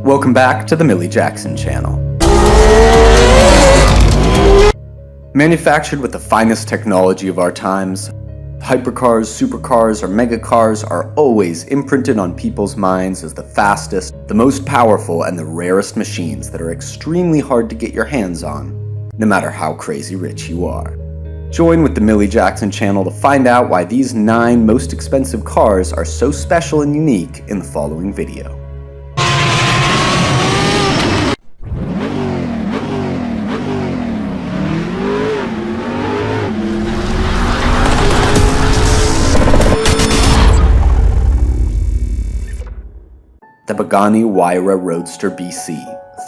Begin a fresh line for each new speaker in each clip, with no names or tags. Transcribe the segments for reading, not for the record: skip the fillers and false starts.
Welcome back to the Millie Jackson channel. Manufactured with the finest technology of our times, hypercars, supercars, or megacars are always imprinted on people's minds as the fastest, the most powerful, and the rarest machines that are extremely hard to get your hands on, no matter how crazy rich you are. Join with the Millie Jackson channel to find out why these 9 most expensive cars are so special and unique in the following video. The Pagani Huayra Roadster BC,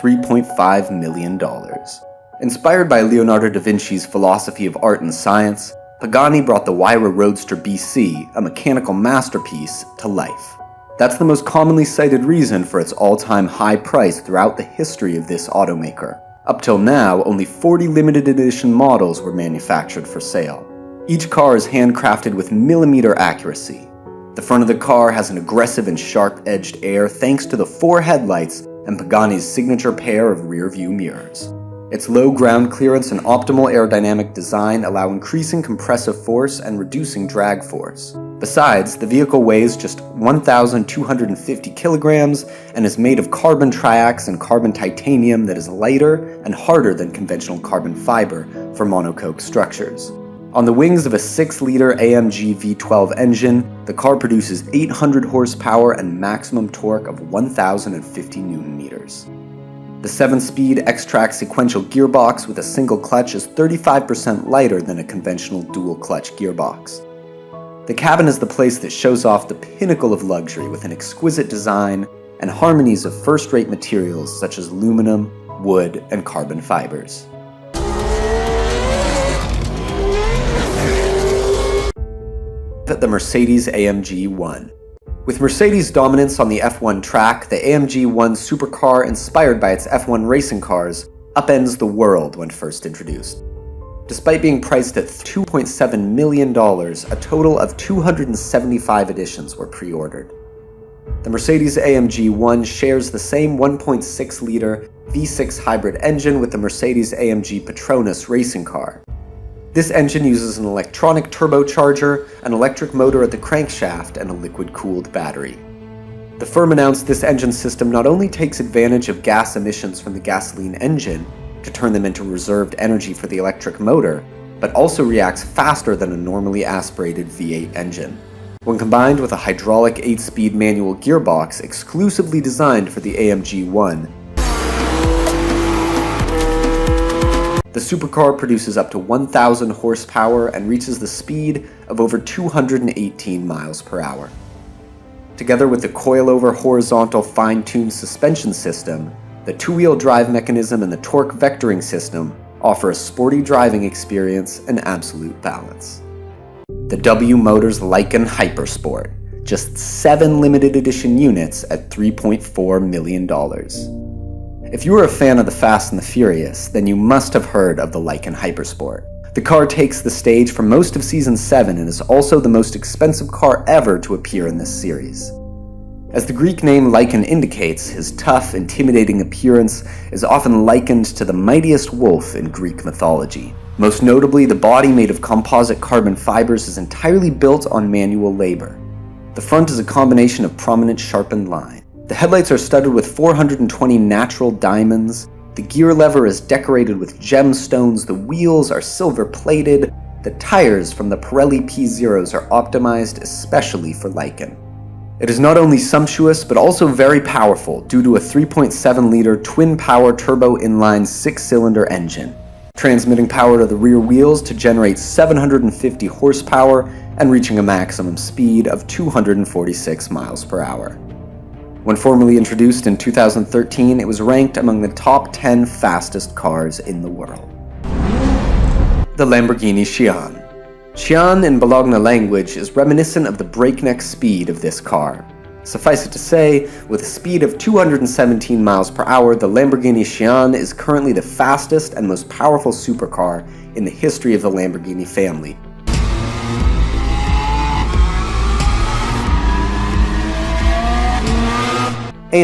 $3.5 million. Inspired by Leonardo da Vinci's philosophy of art and science, Pagani brought the Huayra Roadster BC, a mechanical masterpiece, to life. That's the most commonly cited reason for its all-time high price throughout the history of this automaker. Up till now, only 40 limited edition models were manufactured for sale. Each car is handcrafted with millimeter accuracy. The front of the car has an aggressive and sharp-edged air thanks to the 4 headlights and Pagani's signature pair of rear-view mirrors. Its low ground clearance and optimal aerodynamic design allow increasing compressive force and reducing drag force. Besides, the vehicle weighs just 1,250 kilograms and is made of carbon triax and carbon titanium that is lighter and harder than conventional carbon fiber for monocoque structures. On the wings of a 6-liter AMG V12 engine, the car produces 800 horsepower and maximum torque of 1,050 Nm. The 7-speed X-Track sequential gearbox with a single clutch is 35% lighter than a conventional dual-clutch gearbox. The cabin is the place that shows off the pinnacle of luxury with an exquisite design and harmonies of first-rate materials such as aluminum, wood, and carbon fibers. The Mercedes AMG 1. With Mercedes' dominance on the F1 track, the AMG 1 supercar, inspired by its F1 racing cars, upends the world when first introduced. Despite being priced at $2.7 million, a total of 275 editions were pre-ordered. The Mercedes AMG 1 shares the same 1.6-liter V6 hybrid engine with the Mercedes AMG Petronas racing car. This engine uses an electronic turbocharger, an electric motor at the crankshaft, and a liquid-cooled battery. The firm announced this engine system not only takes advantage of gas emissions from the gasoline engine to turn them into reserved energy for the electric motor, but also reacts faster than a normally aspirated V8 engine. When combined with a hydraulic 8-speed manual gearbox exclusively designed for the AMG 1, the supercar produces up to 1,000 horsepower and reaches the speed of over 218 miles per hour. Together with the coilover horizontal fine-tuned suspension system, the 2-wheel drive mechanism and the torque vectoring system offer a sporty driving experience and absolute balance. The W Motors Lykan Hypersport, just 7 limited edition units at $3.4 million. If you are a fan of the Fast and the Furious, then you must have heard of the Lykan Hypersport. The car takes the stage for most of Season 7 and is also the most expensive car ever to appear in this series. As the Greek name Lykan indicates, his tough, intimidating appearance is often likened to the mightiest wolf in Greek mythology. Most notably, the body made of composite carbon fibers is entirely built on manual labor. The front is a combination of prominent sharpened lines. The headlights are studded with 420 natural diamonds, the gear lever is decorated with gemstones, the wheels are silver-plated, the tires from the Pirelli P0s are optimized especially for Lykan. It is not only sumptuous, but also very powerful due to a 3.7-liter twin-power turbo inline 6-cylinder engine, transmitting power to the rear wheels to generate 750 horsepower and reaching a maximum speed of 246 miles per hour. When formally introduced in 2013, it was ranked among the top 10 fastest cars in the world. The Lamborghini Sián. Sián in Bologna language is reminiscent of the breakneck speed of this car. Suffice it to say, with a speed of 217 miles per hour, the Lamborghini Sián is currently the fastest and most powerful supercar in the history of the Lamborghini family.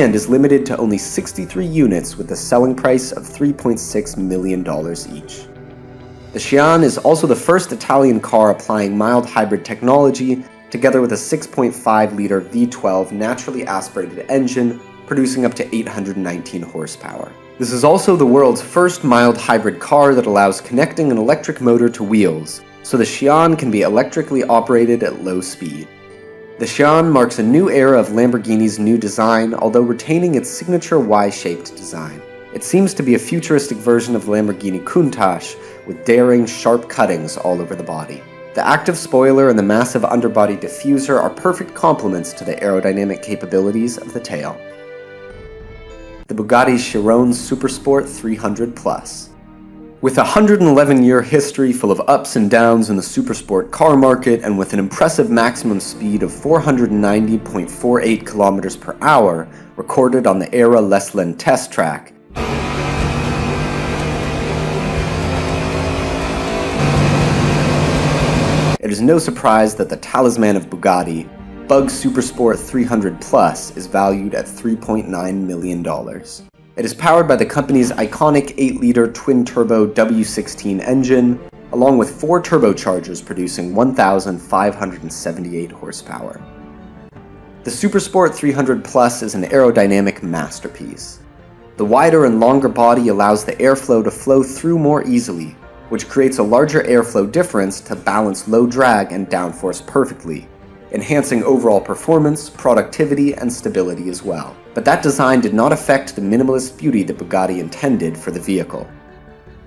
and is limited to only 63 units with a selling price of $3.6 million each. The Xi'an is also the first Italian car applying mild hybrid technology, together with a 6.5-liter V12 naturally aspirated engine, producing up to 819 horsepower. This is also the world's first mild hybrid car that allows connecting an electric motor to wheels, so the Xi'an can be electrically operated at low speed. The Xi'an marks a new era of Lamborghini's new design, although retaining its signature Y-shaped design. It seems to be a futuristic version of the Lamborghini Countach, with daring, sharp cuttings all over the body. The active spoiler and the massive underbody diffuser are perfect complements to the aerodynamic capabilities of the tail. The Bugatti Chiron Supersport 300 Plus. With a 111-year history full of ups and downs in the supersport car market, and with an impressive maximum speed of 490.48 km per hour recorded on the Era Lesland test track, it is no surprise that the talisman of Bugatti, Bug Supersport 300 Plus, is valued at $3.9 million. It is powered by the company's iconic 8-liter twin-turbo W16 engine, along with 4 turbochargers producing 1,578 horsepower. The Supersport 300 Plus is an aerodynamic masterpiece. The wider and longer body allows the airflow to flow through more easily, which creates a larger airflow difference to balance low drag and downforce perfectly, enhancing overall performance, productivity, and stability as well. But that design did not affect the minimalist beauty that Bugatti intended for the vehicle.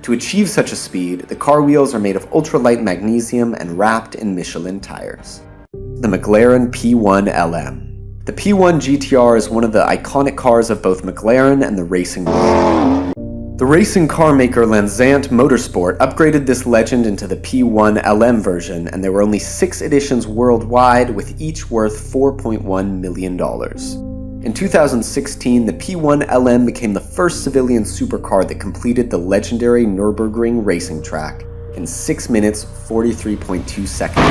To achieve such a speed, the car wheels are made of ultralight magnesium and wrapped in Michelin tires. The McLaren P1 LM. The P1 GTR is one of the iconic cars of both McLaren and the racing world. The racing car maker Lansant Motorsport upgraded this legend into the P1 LM version, and there were only 6 editions worldwide, with each worth $4.1 million. In 2016, the P1 LM became the first civilian supercar that completed the legendary Nürburgring racing track in 6 minutes 43.2 seconds,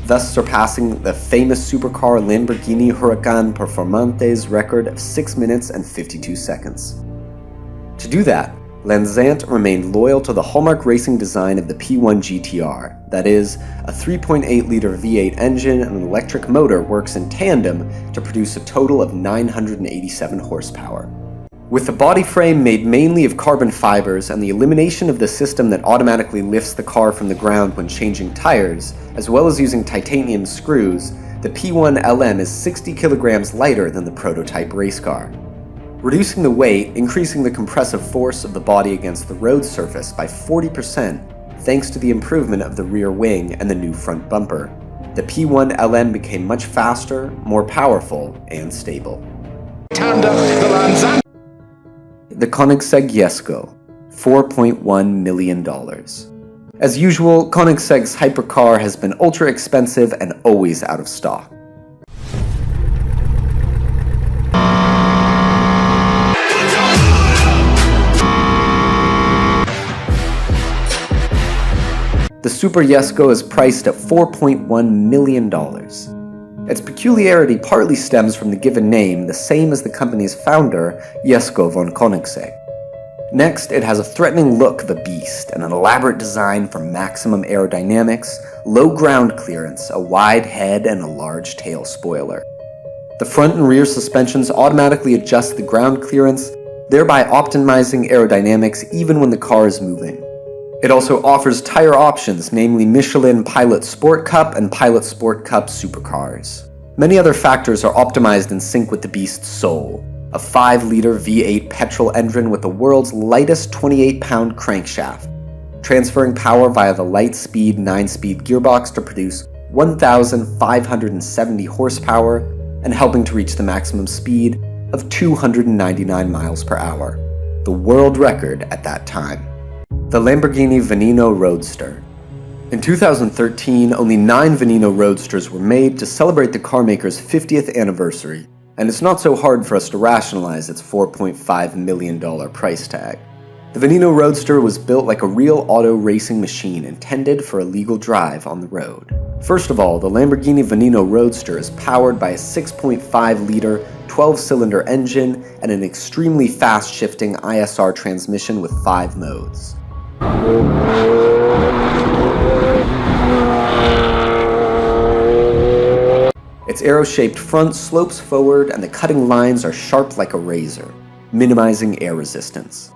thus surpassing the famous supercar Lamborghini Huracan Performante's record of 6 minutes and 52 seconds. To do that, Lansant remained loyal to the hallmark racing design of the P1 GTR, that is, a 3.8-liter V8 engine and an electric motor works in tandem to produce a total of 987 horsepower. With the body frame made mainly of carbon fibers and the elimination of the system that automatically lifts the car from the ground when changing tires, as well as using titanium screws, the P1 LM is 60 kilograms lighter than the prototype race car. Reducing the weight, increasing the compressive force of the body against the road surface by 40% thanks to the improvement of the rear wing and the new front bumper. The P1 LM became much faster, more powerful, and stable. The Koenigsegg Jesko, $4.1 million. As usual, Koenigsegg's hypercar has been ultra expensive and always out of stock. The Super Jesko is priced at $4.1 million. Its peculiarity partly stems from the given name, the same as the company's founder, Jesko von Koenigsegg. Next, it has a threatening look of a beast and an elaborate design for maximum aerodynamics, low ground clearance, a wide head, and a large tail spoiler. The front and rear suspensions automatically adjust the ground clearance, thereby optimizing aerodynamics even when the car is moving. It also offers tire options, namely Michelin Pilot Sport Cup and Pilot Sport Cup supercars. Many other factors are optimized in sync with the beast's soul, a 5-liter V8 petrol engine with the world's lightest 28-pound crankshaft, transferring power via the Lightspeed 9-speed gearbox to produce 1,570 horsepower and helping to reach the maximum speed of 299 miles per hour, the world record at that time. The Lamborghini Veneno Roadster. In 2013, only 9 Veneno Roadsters were made to celebrate the carmaker's 50th anniversary, and it's not so hard for us to rationalize its $4.5 million price tag. The Veneno Roadster was built like a real auto racing machine intended for a legal drive on the road. First of all, the Lamborghini Veneno Roadster is powered by a 6.5-liter, 12-cylinder engine and an extremely fast-shifting ISR transmission with 5 modes. Its arrow-shaped front slopes forward and the cutting lines are sharp like a razor, minimizing air resistance.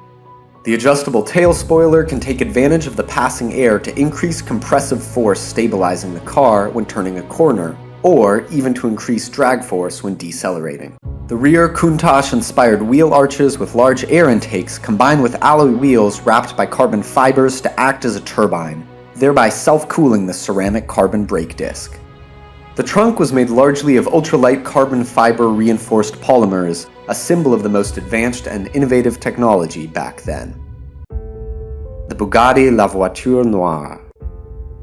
The adjustable tail spoiler can take advantage of the passing air to increase compressive force stabilizing the car when turning a corner, or even to increase drag force when decelerating. The rear Countach-inspired wheel arches with large air intakes combine with alloy wheels wrapped by carbon fibers to act as a turbine, thereby self-cooling the ceramic carbon brake disc. The trunk was made largely of ultralight carbon fiber reinforced polymers, a symbol of the most advanced and innovative technology back then. The Bugatti La Voiture Noire.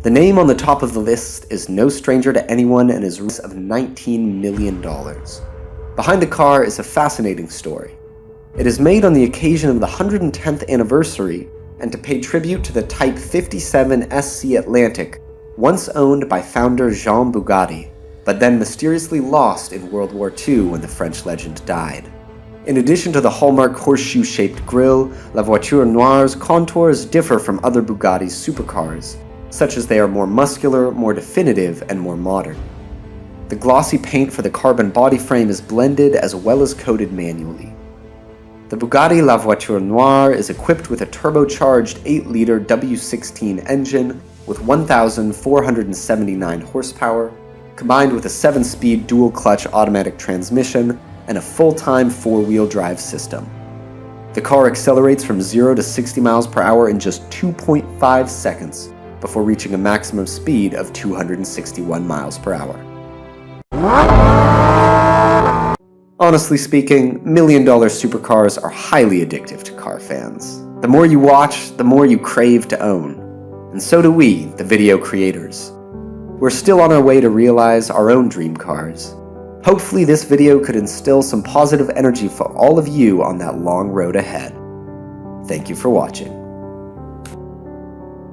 The name on the top of the list is no stranger to anyone and is worth of $19 million. Behind the car is a fascinating story. It is made on the occasion of the 110th anniversary and to pay tribute to the Type 57 SC Atlantic, once owned by founder Jean Bugatti, but then mysteriously lost in World War II when the French legend died. In addition to the hallmark horseshoe-shaped grille, La Voiture Noire's contours differ from other Bugatti's supercars, such as they are more muscular, more definitive, and more modern. The glossy paint for the carbon body frame is blended as well as coated manually. The Bugatti La Voiture Noire is equipped with a turbocharged 8-liter W16 engine with 1,479 horsepower, combined with a 7-speed dual-clutch automatic transmission and a full-time 4-wheel drive system. The car accelerates from 0 to 60 miles per hour in just 2.5 seconds before reaching a maximum speed of 261 miles per hour. Honestly speaking, million-dollar supercars are highly addictive to car fans. The more you watch, the more you crave to own. And so do we, the video creators. We're still on our way to realize our own dream cars. Hopefully this video could instill some positive energy for all of you on that long road ahead. Thank you for watching.